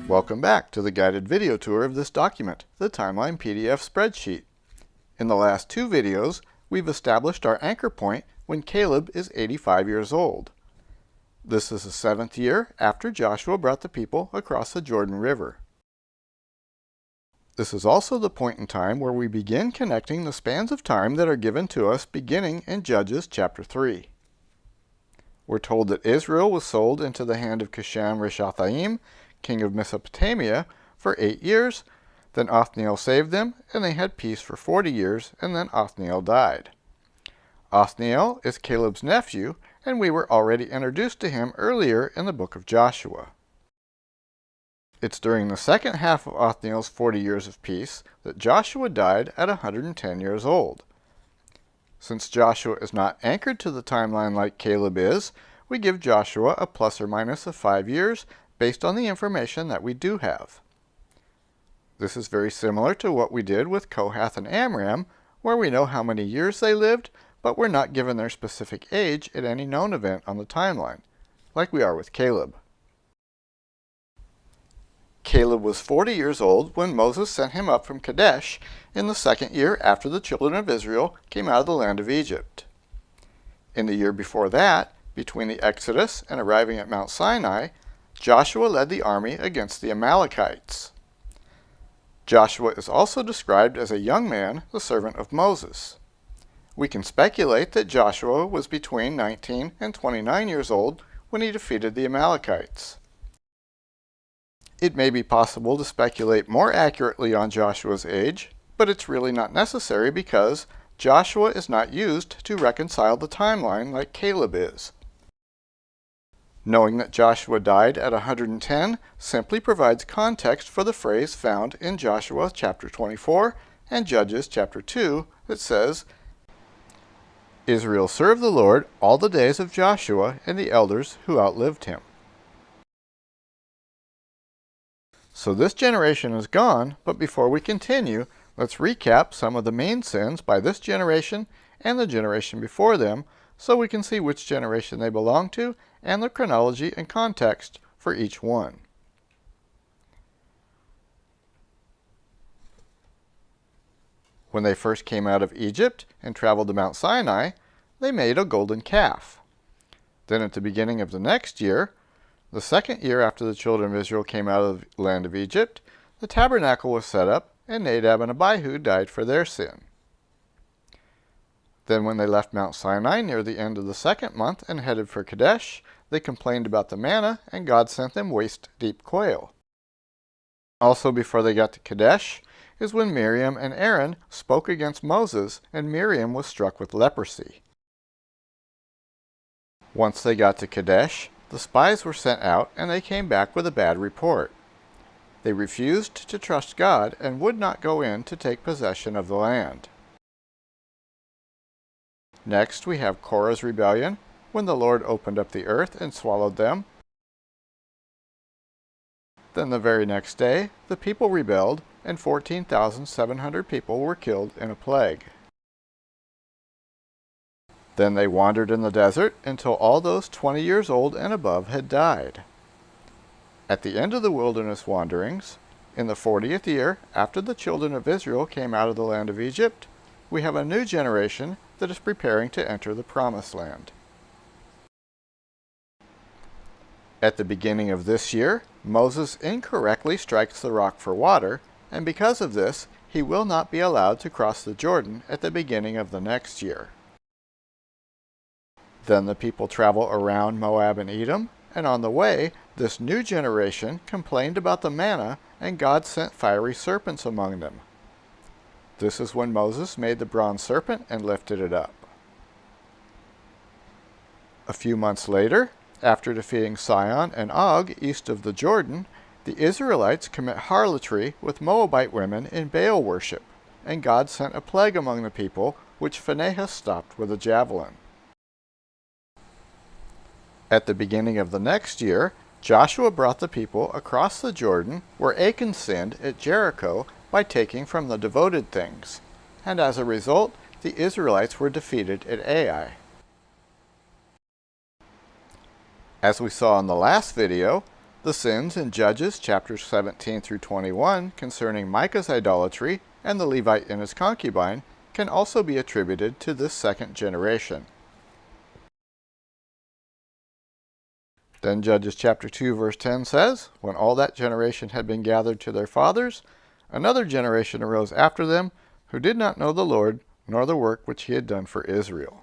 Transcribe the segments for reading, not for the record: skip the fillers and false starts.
Welcome back to the guided video tour of this document, the Timeline.pdf spreadsheet. In the last two videos, we've established our anchor point when Caleb is 85 years old. This is the 7th year after Joshua brought the people across the Jordan River. This is also the point in time where we begin connecting the spans of time that are given to us beginning in Judges chapter 3. We're told that Israel was sold into the hand of Cushan-Rishathaim, king of Mesopotamia, for 8 years. Then Othniel saved them, and they had peace for 40 years, and then Othniel died. Othniel is Caleb's nephew, and we were already introduced to him earlier in the book of Joshua. It's during the second half of Othniel's 40 years of peace that Joshua died at 110 years old. Since Joshua is not anchored to the timeline like Caleb is, we give Joshua a plus or minus of 5 years based on the information that we do have. This is very similar to what we did with Kohath and Amram, where we know how many years they lived, but we're not given their specific age at any known event on the timeline, like we are with Caleb. Caleb was 40 years old when Moses sent him up from Kadesh in the second year after the children of Israel came out of the land of Egypt. In the year before that, between the Exodus and arriving at Mount Sinai, Joshua led the army against the Amalekites. Joshua is also described as a young man, the servant of Moses. We can speculate that Joshua was between 19 and 29 years old when he defeated the Amalekites. It may be possible to speculate more accurately on Joshua's age, but it's really not necessary because Joshua is not used to reconcile the timeline like Caleb is. Knowing that Joshua died at 110 simply provides context for the phrase found in Joshua chapter 24 and Judges chapter 2 that says, "Israel served the Lord all the days of Joshua and the elders who outlived him." So this generation is gone, but before we continue, let's recap some of the main sins by this generation and the generation before them so we can see which generation they belong to and the chronology and context for each one. When they first came out of Egypt and traveled to Mount Sinai, they made a golden calf. Then at the beginning of the next year, the second year after the children of Israel came out of the land of Egypt, the tabernacle was set up, and Nadab and Abihu died for their sin. Then when they left Mount Sinai near the end of the second month and headed for Kadesh, they complained about the manna, and God sent them waist-deep quail. Also before they got to Kadesh is when Miriam and Aaron spoke against Moses, and Miriam was struck with leprosy. Once they got to Kadesh, the spies were sent out, and they came back with a bad report. They refused to trust God and would not go in to take possession of the land. Next, we have Korah's rebellion, when the Lord opened up the earth and swallowed them. Then the very next day, the people rebelled, and 14,700 people were killed in a plague. Then they wandered in the desert until all those 20 years old and above had died. At the end of the wilderness wanderings, in the 40th year after the children of Israel came out of the land of Egypt, we have a new generation that is preparing to enter the Promised Land. At the beginning of this year, Moses incorrectly strikes the rock for water, and because of this, he will not be allowed to cross the Jordan at the beginning of the next year. Then the people travel around Moab and Edom, and on the way, this new generation complained about the manna, and God sent fiery serpents among them. This is when Moses made the bronze serpent and lifted it up. A few months later, after defeating Sihon and Og east of the Jordan, the Israelites commit harlotry with Moabite women in Baal worship, and God sent a plague among the people, which Phinehas stopped with a javelin. At the beginning of the next year, Joshua brought the people across the Jordan where Achan sinned at Jericho by taking from the devoted things, and as a result, the Israelites were defeated at Ai. As we saw in the last video, The sins in Judges chapters 17 through 21 concerning Micah's idolatry and the Levite and his concubine can also be attributed to this second generation. Then Judges chapter 2 verse 10 says, "When all that generation had been gathered to their fathers, another generation arose after them, who did not know the Lord, nor the work which he had done for Israel."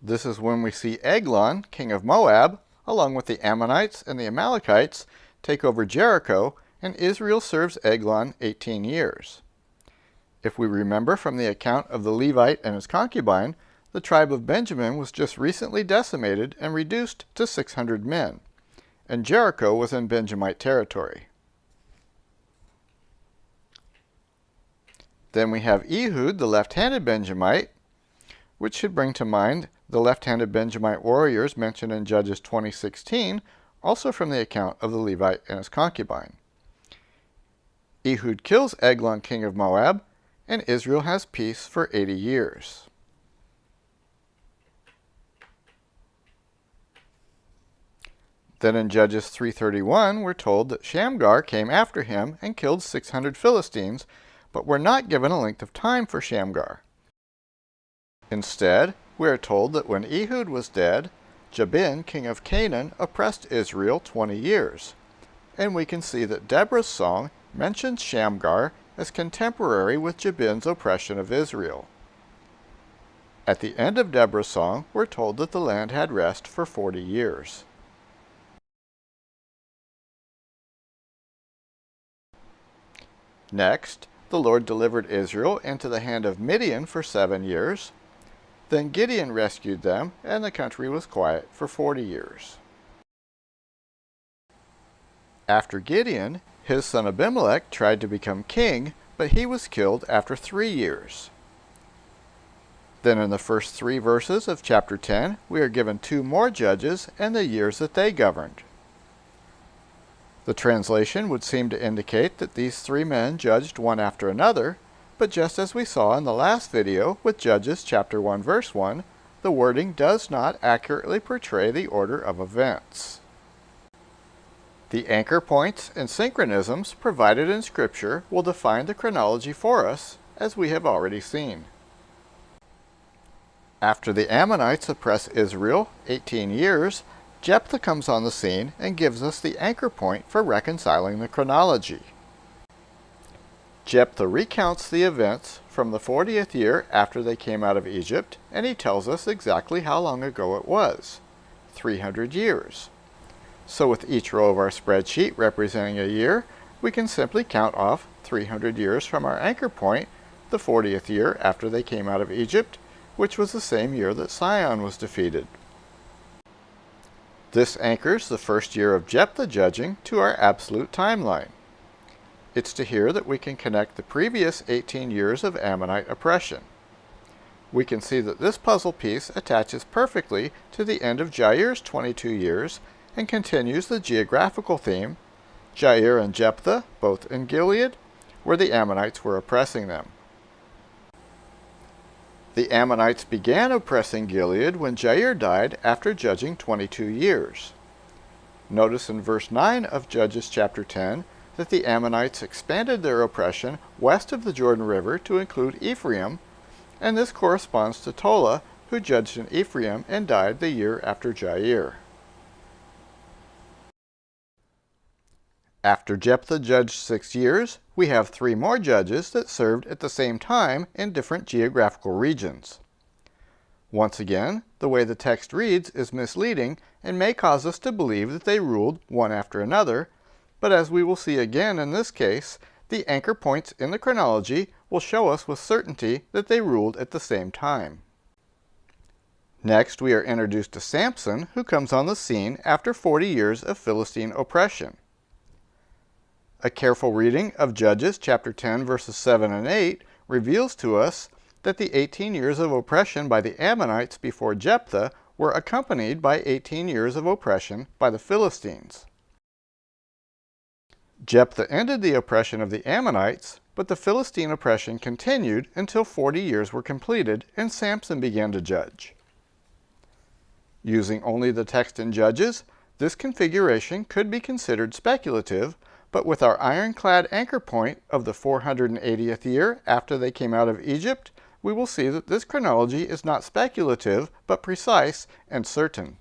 This is when we see Eglon, king of Moab, along with the Ammonites and the Amalekites, take over Jericho, and Israel serves Eglon 18 years. If we remember from the account of the Levite and his concubine, the tribe of Benjamin was just recently decimated and reduced to 600 men, and Jericho was in Benjamite territory. Then we have Ehud, the left-handed Benjamite, which should bring to mind the left-handed Benjamite warriors mentioned in Judges 20:16, also from the account of the Levite and his concubine. Ehud kills Eglon, king of Moab, and Israel has peace for 80 years. Then in Judges 3:31, we're told that Shamgar came after him and killed 600 Philistines, but we're not given a length of time for Shamgar. Instead, we are told that when Ehud was dead, Jabin, king of Canaan, oppressed Israel 20 years. And we can see that Deborah's song mentions Shamgar as contemporary with Jabin's oppression of Israel. At the end of Deborah's song, we're told that the land had rest for 40 years. Next, the Lord delivered Israel into the hand of Midian for 7 years. Then Gideon rescued them, and the country was quiet for 40 years. After Gideon, his son Abimelech tried to become king, but he was killed after 3 years. Then in the first 3 verses of chapter 10, we are given 2 more judges and the years that they governed. The translation would seem to indicate that these 3 men judged one after another, but just as we saw in the last video with Judges chapter 1 verse 1, the wording does not accurately portray the order of events. The anchor points and synchronisms provided in Scripture will define the chronology for us, as we have already seen. After the Ammonites oppress Israel 18 years, Jephthah comes on the scene and gives us the anchor point for reconciling the chronology. Jephthah recounts the events from the 40th year after they came out of Egypt, and he tells us exactly how long ago it was, 300 years. So with each row of our spreadsheet representing a year, we can simply count off 300 years from our anchor point, the 40th year after they came out of Egypt, which was the same year that Sihon was defeated. This anchors the first year of Jephthah judging to our absolute timeline. It's to here that we can connect the previous 18 years of Ammonite oppression. We can see that this puzzle piece attaches perfectly to the end of Jair's 22 years and continues the geographical theme, Jair and Jephthah, both in Gilead, where the Ammonites were oppressing them. The Ammonites began oppressing Gilead when Jair died after judging 22 years. Notice in verse 9 of Judges chapter 10 that the Ammonites expanded their oppression west of the Jordan River to include Ephraim, and this corresponds to Tola, who judged in Ephraim and died the year after Jair. After Jephthah judged 6 years, we have 3 more judges that served at the same time in different geographical regions. Once again, the way the text reads is misleading and may cause us to believe that they ruled one after another, but as we will see again in this case, the anchor points in the chronology will show us with certainty that they ruled at the same time. Next, we are introduced to Samson, who comes on the scene after 40 years of Philistine oppression. A careful reading of Judges chapter 10 verses 7 and 8 reveals to us that the 18 years of oppression by the Ammonites before Jephthah were accompanied by 18 years of oppression by the Philistines. Jephthah ended the oppression of the Ammonites, but the Philistine oppression continued until 40 years were completed and Samson began to judge. Using only the text in Judges, this configuration could be considered speculative, but with our ironclad anchor point of the 480th year after they came out of Egypt, we will see that this chronology is not speculative, but precise and certain.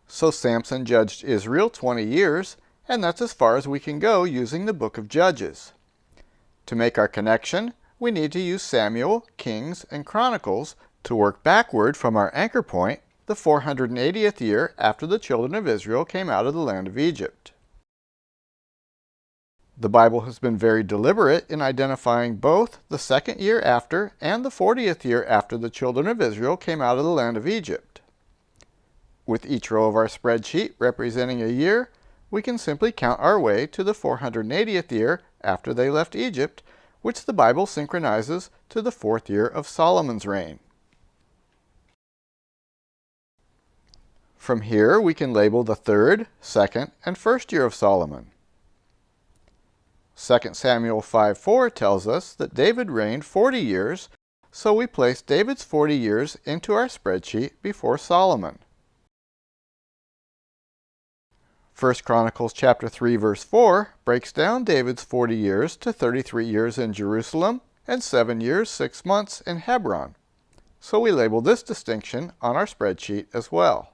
So Samson judged Israel 20 years, and that's as far as we can go using the book of Judges. To make our connection, we need to use Samuel, Kings, and Chronicles to work backward from our anchor point, the 480th year after the children of Israel came out of the land of Egypt. The Bible has been very deliberate in identifying both the second year after and the 40th year after the children of Israel came out of the land of Egypt. With each row of our spreadsheet representing a year, we can simply count our way to the 480th year after they left Egypt, which the Bible synchronizes to the 4th year of Solomon's reign. From here, we can label the 3rd, 2nd, and 1st year of Solomon. 2 Samuel 5:4 tells us that David reigned 40 years, so we place David's 40 years into our spreadsheet before Solomon. 1 Chronicles chapter 3 verse 4 breaks down David's 40 years to 33 years in Jerusalem and 7 years, 6 months in Hebron. So we label this distinction on our spreadsheet as well.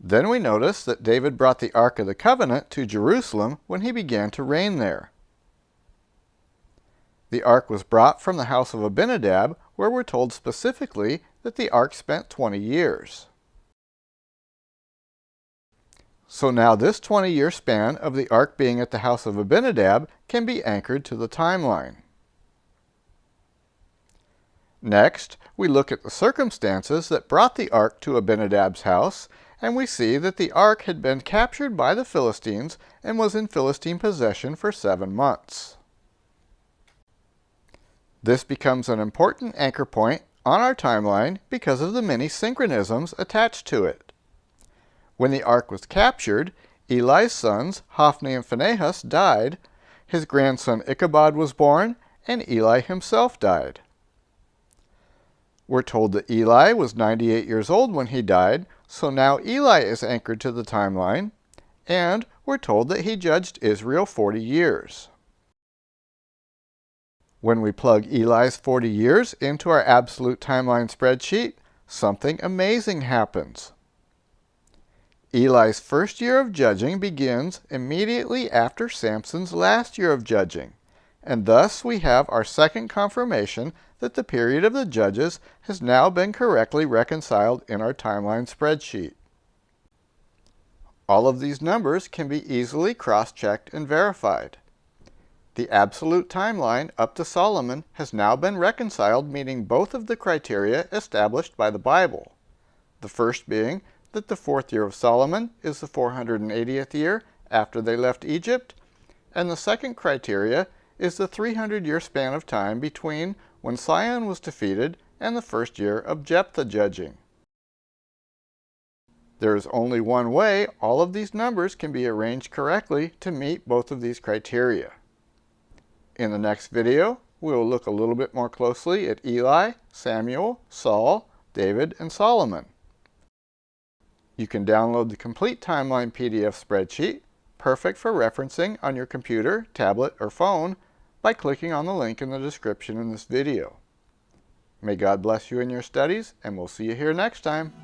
Then we notice that David brought the Ark of the Covenant to Jerusalem when he began to reign there. The Ark was brought from the house of Abinadab, where we're told specifically that the Ark spent 20 years. So now this 20-year span of the Ark being at the house of Abinadab can be anchored to the timeline. Next, we look at the circumstances that brought the Ark to Abinadab's house, and we see that the Ark had been captured by the Philistines and was in Philistine possession for 7 months. This becomes an important anchor point on our timeline because of the many synchronisms attached to it. When the Ark was captured, Eli's sons, Hophni and Phinehas, died, his grandson Ichabod was born, and Eli himself died. We're told that Eli was 98 years old when he died, so now Eli is anchored to the timeline, and we're told that he judged Israel 40 years. When we plug Eli's 40 years into our absolute timeline spreadsheet, something amazing happens. Eli's first year of judging begins immediately after Samson's last year of judging, and thus we have our second confirmation that the period of the judges has now been correctly reconciled in our timeline spreadsheet. All of these numbers can be easily cross-checked and verified. The absolute timeline up to Solomon has now been reconciled, meeting both of the criteria established by the Bible. The first being that the 4th year of Solomon is the 480th year after they left Egypt, and the second criteria is the 300-year span of time between when Sihon was defeated and the 1st year of Jephthah judging. There is only one way all of these numbers can be arranged correctly to meet both of these criteria. In the next video, we will look a little bit more closely at Eli, Samuel, Saul, David, and Solomon. You can download the complete Timeline PDF spreadsheet, perfect for referencing on your computer, tablet, or phone, by clicking on the link in the description in this video. May God bless you in your studies, and we'll see you here next time.